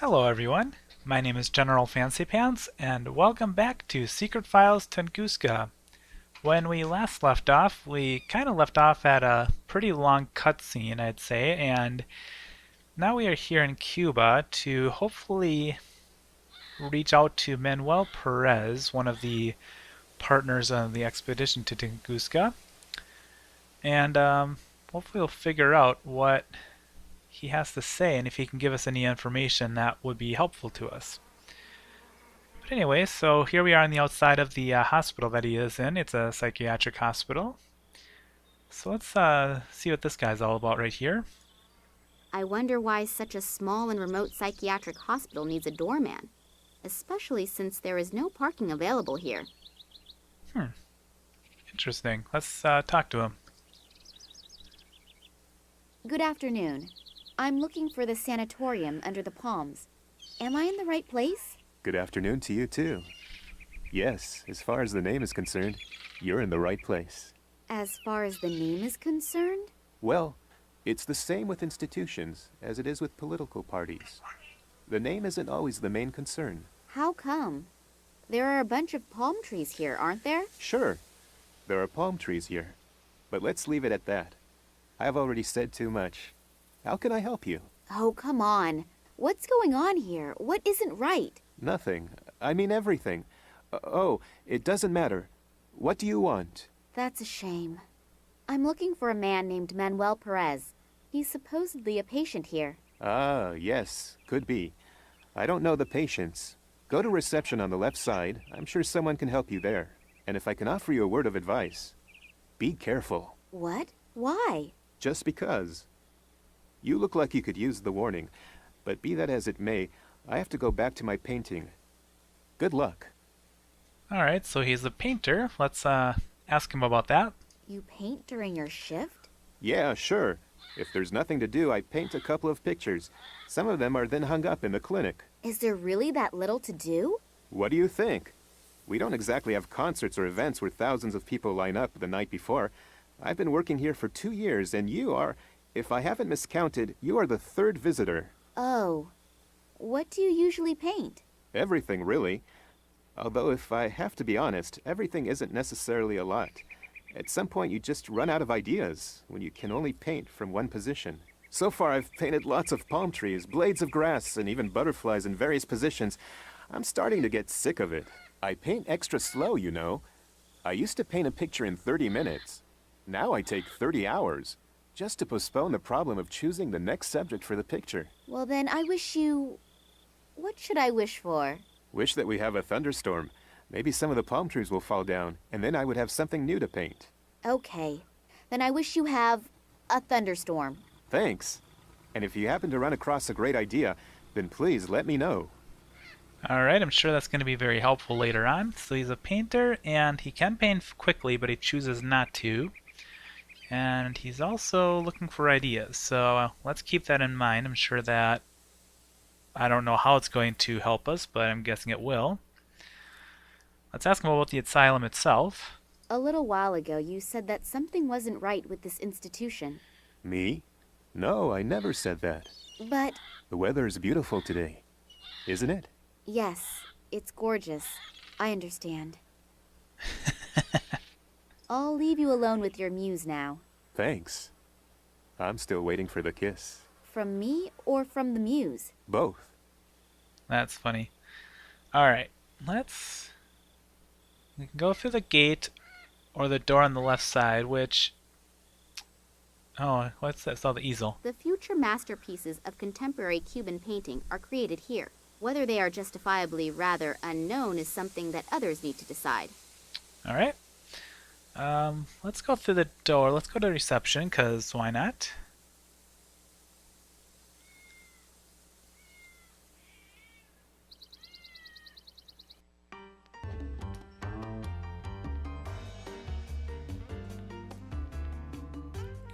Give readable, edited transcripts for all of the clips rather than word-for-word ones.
Hello everyone, my name is General Fancy Pants, and welcome back to Secret Files Tunguska. When we last left off, we kind of left off at a pretty long cutscene, I'd say, and now we are here in Cuba to hopefully reach out to Manuel Perez, one of the partners of the expedition to Tunguska, and hopefully we'll figure out what he has to say and if he can give us any information that would be helpful to us. But anyway, so here we are on the outside of the hospital that he is in. It's a psychiatric hospital. So let's see what this guy's all about right here. I wonder why such a small and remote psychiatric hospital needs a doorman, especially since there is no parking available here. Interesting. Let's talk to him. Good afternoon. I'm looking for the sanatorium under the palms. Am I in the right place? Good afternoon to you, too. Yes, as far as the name is concerned, you're in the right place. As far as the name is concerned? Well, it's the same with institutions as it is with political parties. The name isn't always the main concern. How come? There are a bunch of palm trees here, aren't there? Sure, there are palm trees here, but let's leave it at that. I've already said too much. How can I help you? Oh, come on. What's going on here? What isn't right? Nothing. I mean everything. Oh, it doesn't matter. What do you want? That's a shame. I'm looking for a man named Manuel Perez. He's supposedly a patient here. Ah, yes, could be. I don't know the patients. Go to reception on the left side. I'm sure someone can help you there. And if I can offer you a word of advice, be careful. What? Why? Just because. You look like you could use the warning, but be that as it may, I have to go back to my painting. Good luck. Alright, so he's a painter. Let's ask him about that. You paint during your shift? Yeah, sure. If there's nothing to do, I paint a couple of pictures. Some of them are then hung up in the clinic. Is there really that little to do? What do you think? We don't exactly have concerts or events where thousands of people line up the night before. I've been working here for 2 years, and you are, if I haven't miscounted, you are the third visitor. Oh. What do you usually paint? Everything, really. Although, if I have to be honest, everything isn't necessarily a lot. At some point, you just run out of ideas when you can only paint from one position. So far, I've painted lots of palm trees, blades of grass, and even butterflies in various positions. I'm starting to get sick of it. I paint extra slow, you know. I used to paint a picture in 30 minutes. Now I take 30 hours, just to postpone the problem of choosing the next subject for the picture. Well, then I wish you... What should I wish for? Wish that we have a thunderstorm. Maybe some of the palm trees will fall down, and then I would have something new to paint. Okay. Then I wish you have a thunderstorm. Thanks. And if you happen to run across a great idea, then please let me know. Alright, I'm sure that's going to be very helpful later on. So he's a painter, and he can paint quickly, but he chooses not to. And he's also looking for ideas, so let's keep that in mind. I'm sure that, I don't know how it's going to help us, but I'm guessing it will. Let's ask him about the asylum itself. A little while ago, you said that something wasn't right with this institution. Me? No, I never said that. But... The weather is beautiful today, isn't it? Yes, it's gorgeous. I understand. I'll leave you alone with your muse now. Thanks. I'm still waiting for the kiss. From me or from the muse? Both. That's funny. Alright, we can go through the gate or the door on the left side, which... Oh, what's that? It's all the easel. The future masterpieces of contemporary Cuban painting are created here. Whether they are justifiably rather unknown is something that others need to decide. Alright. Let's go through the door. Let's go to reception, because why not?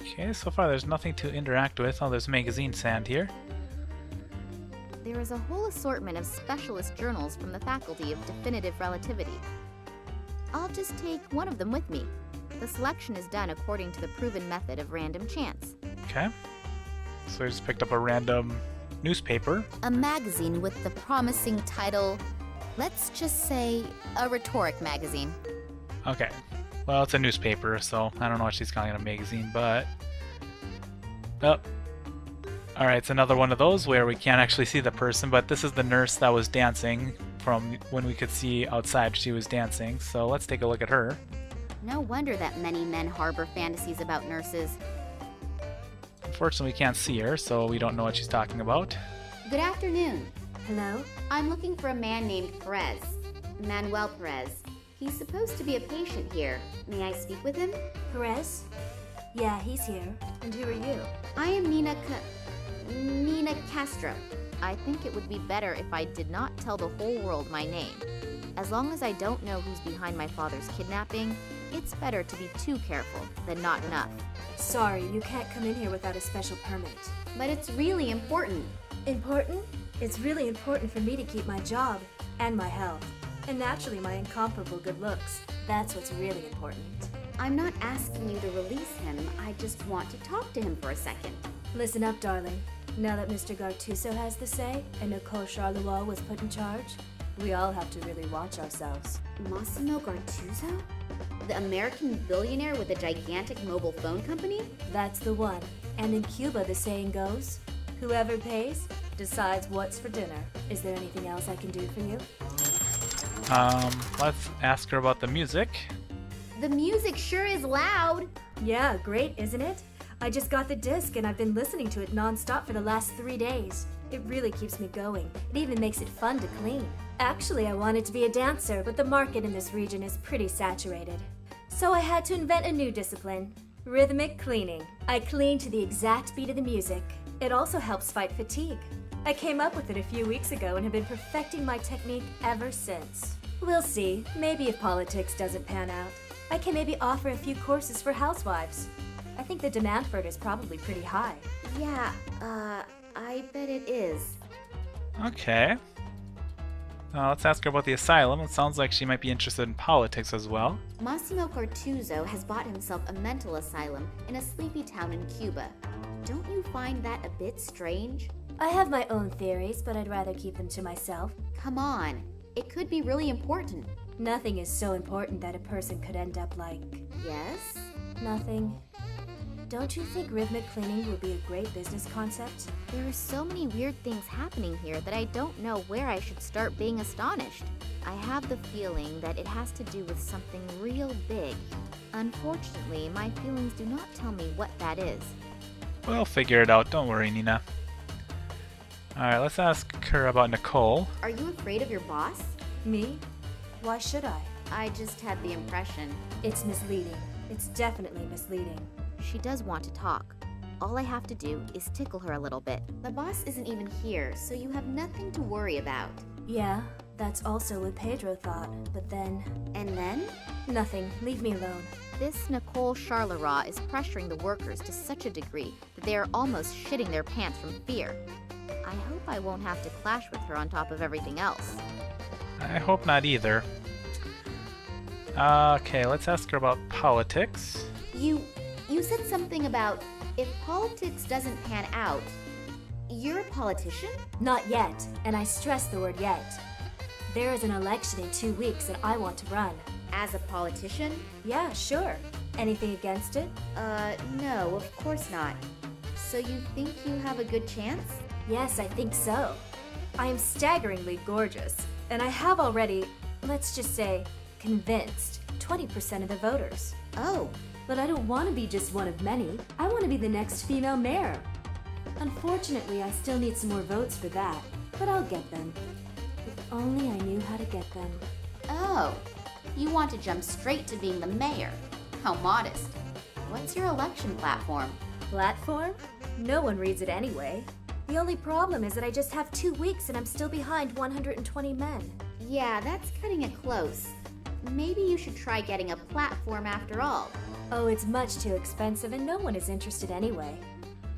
Okay, so far there's nothing to interact with. Oh, there's magazine sand here. There is a whole assortment of specialist journals from the Faculty of Definitive Relativity. I'll just take one of them with me. The selection is done according to the proven method of random chance. Okay. So I just picked up a random newspaper. A magazine with the promising title, let's just say, a rhetoric magazine. Okay. Well, it's a newspaper, so I don't know what she's calling it a magazine, but... Oh. Alright, it's another one of those where we can't actually see the person, but this is the nurse that was dancing from when we could see outside she was dancing, so let's take a look at her. No wonder that many men harbor fantasies about nurses. Unfortunately, we can't see her, so we don't know what she's talking about. Good afternoon. Hello? I'm looking for a man named Perez. Manuel Perez. He's supposed to be a patient here. May I speak with him? Perez? Yeah, he's here. And who are you? I am Nina Castro. I think it would be better if I did not tell the whole world my name. As long as I don't know who's behind my father's kidnapping, it's better to be too careful than not enough. Sorry, you can't come in here without a special permit. But it's really important. Important? It's really important for me to keep my job and my health. And naturally, my incomparable good looks. That's what's really important. I'm not asking you to release him. I just want to talk to him for a second. Listen up, darling. Now that Mr. Gartuso has the say and Nicole Charleroi was put in charge, we all have to really watch ourselves. Massimo Gartuso? The American billionaire with a gigantic mobile phone company? That's the one. And in Cuba, the saying goes, whoever pays decides what's for dinner. Is there anything else I can do for you? Let's ask her about the music. The music sure is loud. Yeah, great, isn't it? I just got the disc and I've been listening to it non-stop for the last 3 days. It really keeps me going. It even makes it fun to clean. Actually, I wanted to be a dancer, but the market in this region is pretty saturated. So I had to invent a new discipline, rhythmic cleaning. I clean to the exact beat of the music. It also helps fight fatigue. I came up with it a few weeks ago and have been perfecting my technique ever since. We'll see. Maybe if politics doesn't pan out, I can maybe offer a few courses for housewives. I think the demand for it is probably pretty high. Yeah, I bet it is. Okay. Let's ask her about the asylum. It sounds like she might be interested in politics as well. Massimo Gartuso has bought himself a mental asylum in a sleepy town in Cuba. Don't you find that a bit strange? I have my own theories, but I'd rather keep them to myself. Come on, it could be really important. Nothing is so important that a person could end up like... Yes? Nothing. Don't you think rhythmic cleaning would be a great business concept? There are so many weird things happening here that I don't know where I should start being astonished. I have the feeling that it has to do with something real big. Unfortunately, my feelings do not tell me what that is. We'll figure it out. Don't worry, Nina. Alright, let's ask her about Nicole. Are you afraid of your boss? Me? Why should I? I just had the impression. It's misleading. It's definitely misleading. She does want to talk. All I have to do is tickle her a little bit. The boss isn't even here, so you have nothing to worry about. Yeah, that's also what Pedro thought, but then... And then? Nothing. Leave me alone. This Nicole Charleroi is pressuring the workers to such a degree that they are almost shitting their pants from fear. I hope I won't have to clash with her on top of everything else. I hope not either. Okay, let's ask her about politics. You said something about if politics doesn't pan out, you're a politician? Not yet, and I stress the word yet. There is an election in 2 weeks and I want to run. As a politician? Yeah, sure. Anything against it? No, of course not. So you think you have a good chance? Yes, I think so. I am staggeringly gorgeous, and I have already, let's just say, convinced 20% of the voters. Oh. But I don't want to be just one of many. I want to be the next female mayor. Unfortunately, I still need some more votes for that, but I'll get them. If only I knew how to get them. Oh, you want to jump straight to being the mayor. How modest. What's your election platform? Platform? No one reads it anyway. The only problem is that I just have 2 weeks and I'm still behind 120 men. Yeah, that's cutting it close. Maybe you should try getting a platform after all. Oh, it's much too expensive and no one is interested anyway.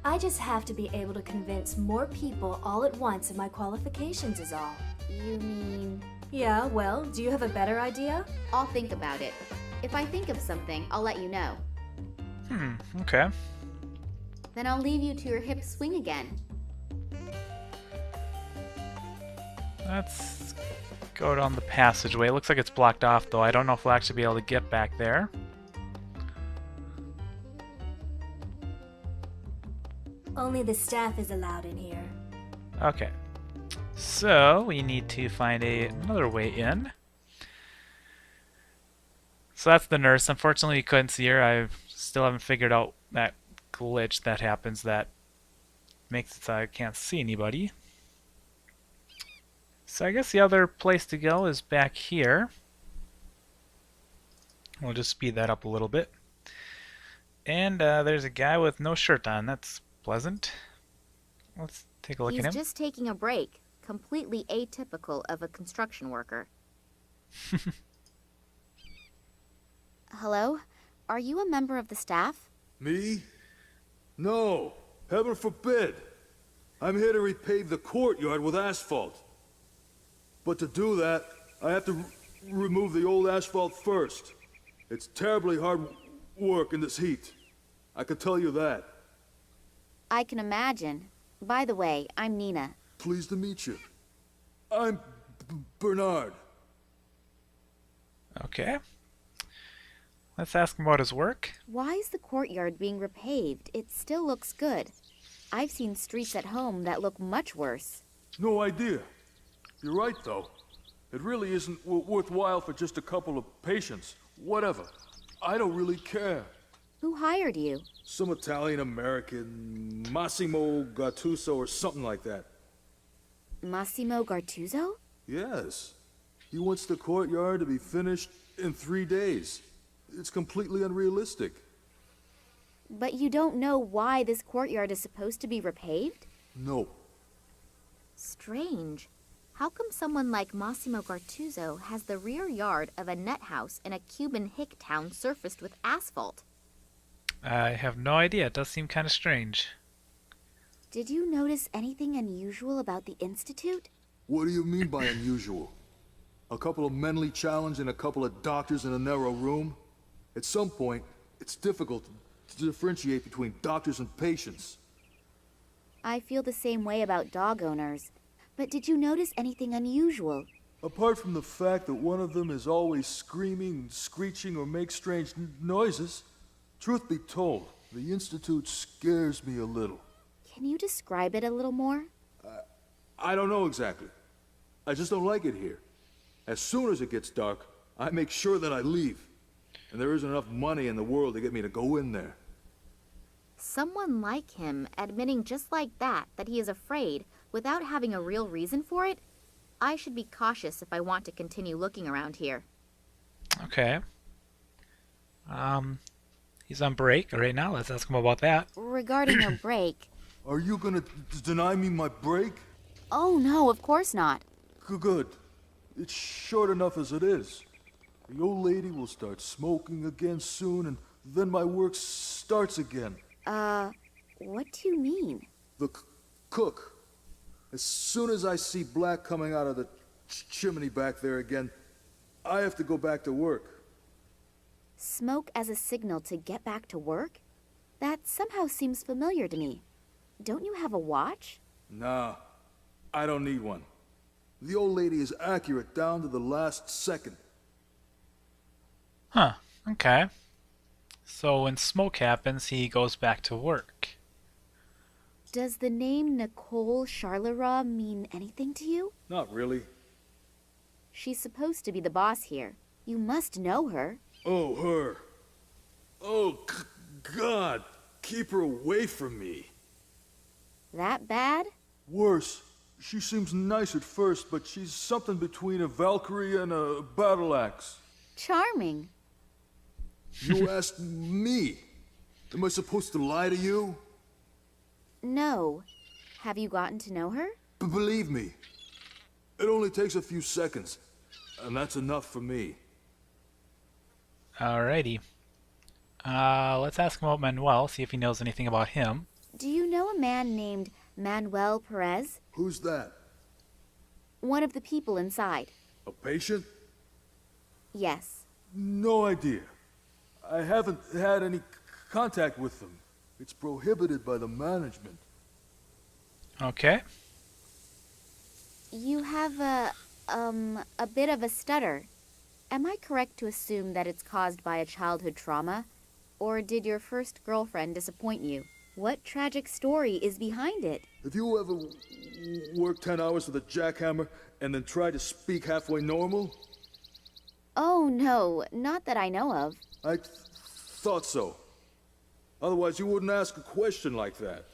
I just have to be able to convince more people all at once of my qualifications is all. You mean... Yeah, well, do you have a better idea? I'll think about it. If I think of something, I'll let you know. Okay. Then I'll leave you to your hip swing again. Let's go down the passageway. It looks like it's blocked off, though. I don't know if we'll actually be able to get back there. Only the staff is allowed in here. Okay. So, we need to find another way in. So that's the nurse. Unfortunately, you couldn't see her. I still haven't figured out that glitch that happens that makes it so I can't see anybody. So I guess the other place to go is back here. We'll just speed that up a little bit. And there's a guy with no shirt on. That's pleasant. Let's take a look at him. He's just taking a break, completely atypical of a construction worker. Hello? Are you a member of the staff? Me? No. Heaven forbid. I'm here to repave the courtyard with asphalt. But to do that, I have to remove the old asphalt first. It's terribly hard work in this heat. I can tell you that. I can imagine. By the way, I'm Nina. Pleased to meet you. I'm Bernard. Okay. Let's ask him about his work. Why is the courtyard being repaved? It still looks good. I've seen streets at home that look much worse. No idea. You're right, though. It really isn't worthwhile for just a couple of patients. Whatever. I don't really care. Who hired you? Some Italian-American, Massimo Gattuso or something like that. Massimo Gartuzzo? Yes. He wants the courtyard to be finished in 3 days. It's completely unrealistic. But you don't know why this courtyard is supposed to be repaved? No. Strange. How come someone like Massimo Gartuzzo has the rear yard of a net house in a Cuban hick town surfaced with asphalt? I have no idea. It does seem kind of strange. Did you notice anything unusual about the Institute? What do you mean by unusual? A couple of mentally challenged and a couple of doctors in a narrow room? At some point, it's difficult to differentiate between doctors and patients. I feel the same way about dog owners. But did you notice anything unusual? Apart from the fact that one of them is always screaming, screeching, or makes strange noises, truth be told, the Institute scares me a little. Can you describe it a little more? I don't know exactly. I just don't like it here. As soon as it gets dark, I make sure that I leave. And there isn't enough money in the world to get me to go in there. Someone like him admitting just like that he is afraid without having a real reason for it? I should be cautious if I want to continue looking around here. Okay. He's on break right now. Let's ask him about that. Regarding your break... Are you gonna deny me my break? Oh no, of course not. Good. It's short enough as it is. The old lady will start smoking again soon, and then my work starts again. What do you mean? The cook. As soon as I see black coming out of the chimney back there again, I have to go back to work. Smoke as a signal to get back to work? That somehow seems familiar to me. Don't you have a watch? Nah, I don't need one. The old lady is accurate down to the last second. Huh. Okay. So when smoke happens, he goes back to work. Does the name Nicole Charleroi mean anything to you? Not really. She's supposed to be the boss here. You must know her. Oh, her. Oh, God. Keep her away from me. That bad? Worse. She seems nice at first, but she's something between a Valkyrie and a battle axe. Charming. You asked me. Am I supposed to lie to you? No. Have you gotten to know her? Believe me, it only takes a few seconds, and that's enough for me. Alrighty. Let's ask him about Manuel, see if he knows anything about him. Do you know a man named Manuel Perez? Who's that? One of the people inside. A patient? Yes. No idea. I haven't had any contact with them. It's prohibited by the management. Okay. You have a bit of a stutter. Am I correct to assume that it's caused by a childhood trauma? Or did your first girlfriend disappoint you? What tragic story is behind it? Have you ever worked 10 hours with a jackhammer and then tried to speak halfway normal? Oh, no, not that I know of. I thought so. Otherwise, you wouldn't ask a question like that.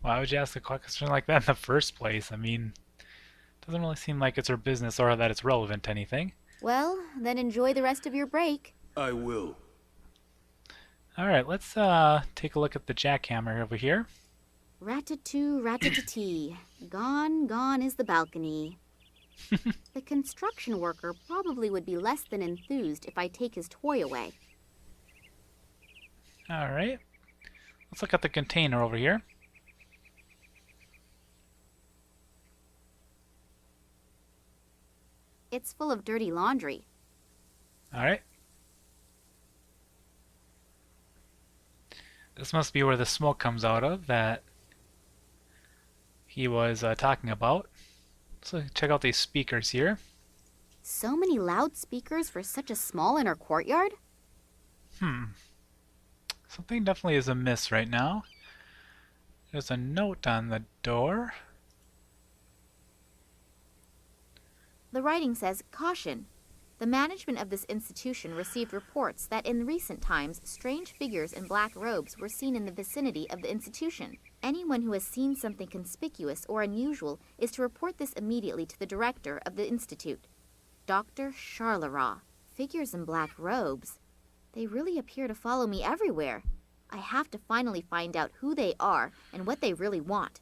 Why would you ask a question like that in the first place? I mean, it doesn't really seem like it's her business or that it's relevant to anything. Well, then enjoy the rest of your break. I will. Alright, let's take a look at the jackhammer over here. Rat-a-too, rat-a-tee. Gone, gone is the balcony. The construction worker probably would be less than enthused if I take his toy away. Alright. Let's look at the container over here. It's full of dirty laundry. Alright. This must be where the smoke comes out of that he was talking about. So check out these speakers here. So many loudspeakers for such a small inner courtyard? Something definitely is amiss right now. There's a note on the door. The writing says, "Caution. The management of this institution received reports that in recent times strange figures in black robes were seen in the vicinity of the institution. Anyone who has seen something conspicuous or unusual is to report this immediately to the director of the institute, Dr. Charleroi." Figures in black robes. They really appear to follow me everywhere. I have to finally find out who they are and what they really want.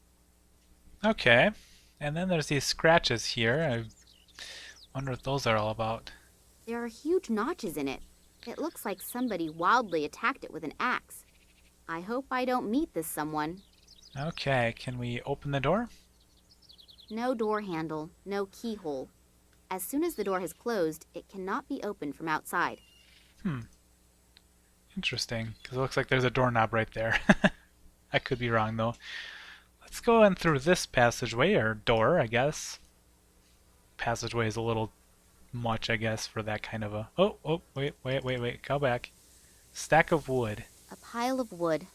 Okay. And then there's these scratches here. I wonder what those are all about. There are huge notches in it. It looks like somebody wildly attacked it with an axe. I hope I don't meet this someone. Okay, can we open the door? No door handle, no keyhole. As soon as the door has closed, it cannot be opened from outside. Interesting, because it looks like there's a doorknob right there. I could be wrong, though. Let's go in through this passageway, or door, I guess. Passageway is a little much, I guess, for that kind of a... Oh, wait, go back. Stack of wood. A pile of wood.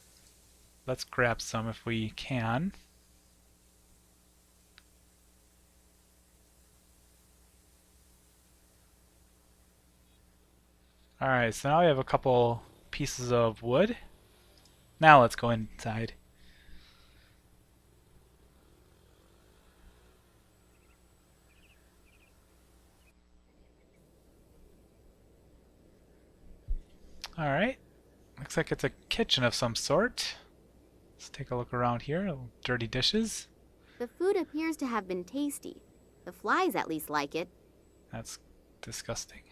Let's grab some if we can. Alright, so now we have a couple pieces of wood. Now let's go inside. Alright, looks like it's a kitchen of some sort. Let's take a look around here. Dirty dishes. The food appears to have been tasty. The flies at least like it. That's disgusting.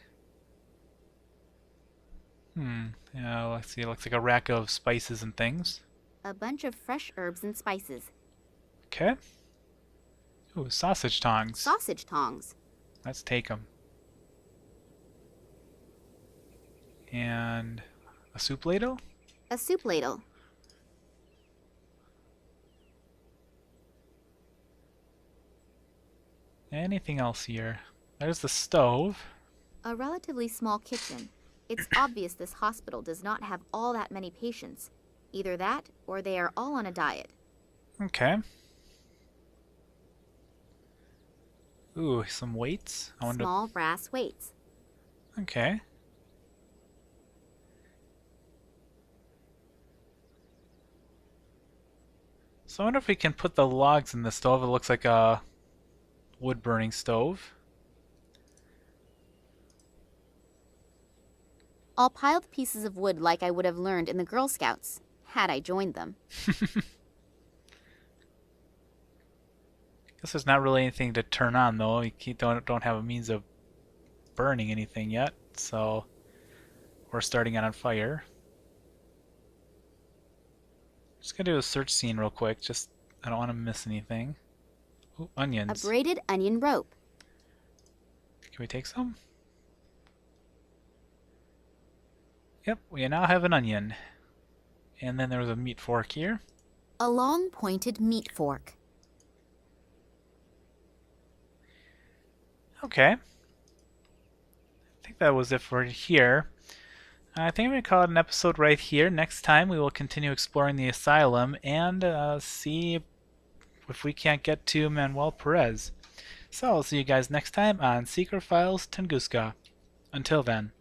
Yeah, let's see. It looks like a rack of spices and things. A bunch of fresh herbs and spices. Okay. Ooh, sausage tongs. Sausage tongs. Let's take them. And a soup ladle? A soup ladle. Anything else here? There's the stove. A relatively small kitchen. It's obvious this hospital does not have all that many patients. Either that, or they are all on a diet. Okay. Ooh, some weights. I wonder. Small brass weights. Okay. So I wonder if we can put the logs in the stove. It looks like a wood-burning stove. All piled pieces of wood like I would have learned in the Girl Scouts, had I joined them. Guess there's not really anything to turn on though. You don't have a means of burning anything yet, so we're starting it on fire. Just gonna do a search scene real quick. Just I don't want to miss anything. Ooh, onions. A braided onion rope. Can we take some? Yep, we now have an onion. And then there was a meat fork here. A long pointed meat fork. Okay. I think that was it for here. I think I'm going to call it an episode right here. Next time we will continue exploring the asylum and see if we can't get to Manuel Perez. So I'll see you guys next time on Secret Files Tunguska. Until then.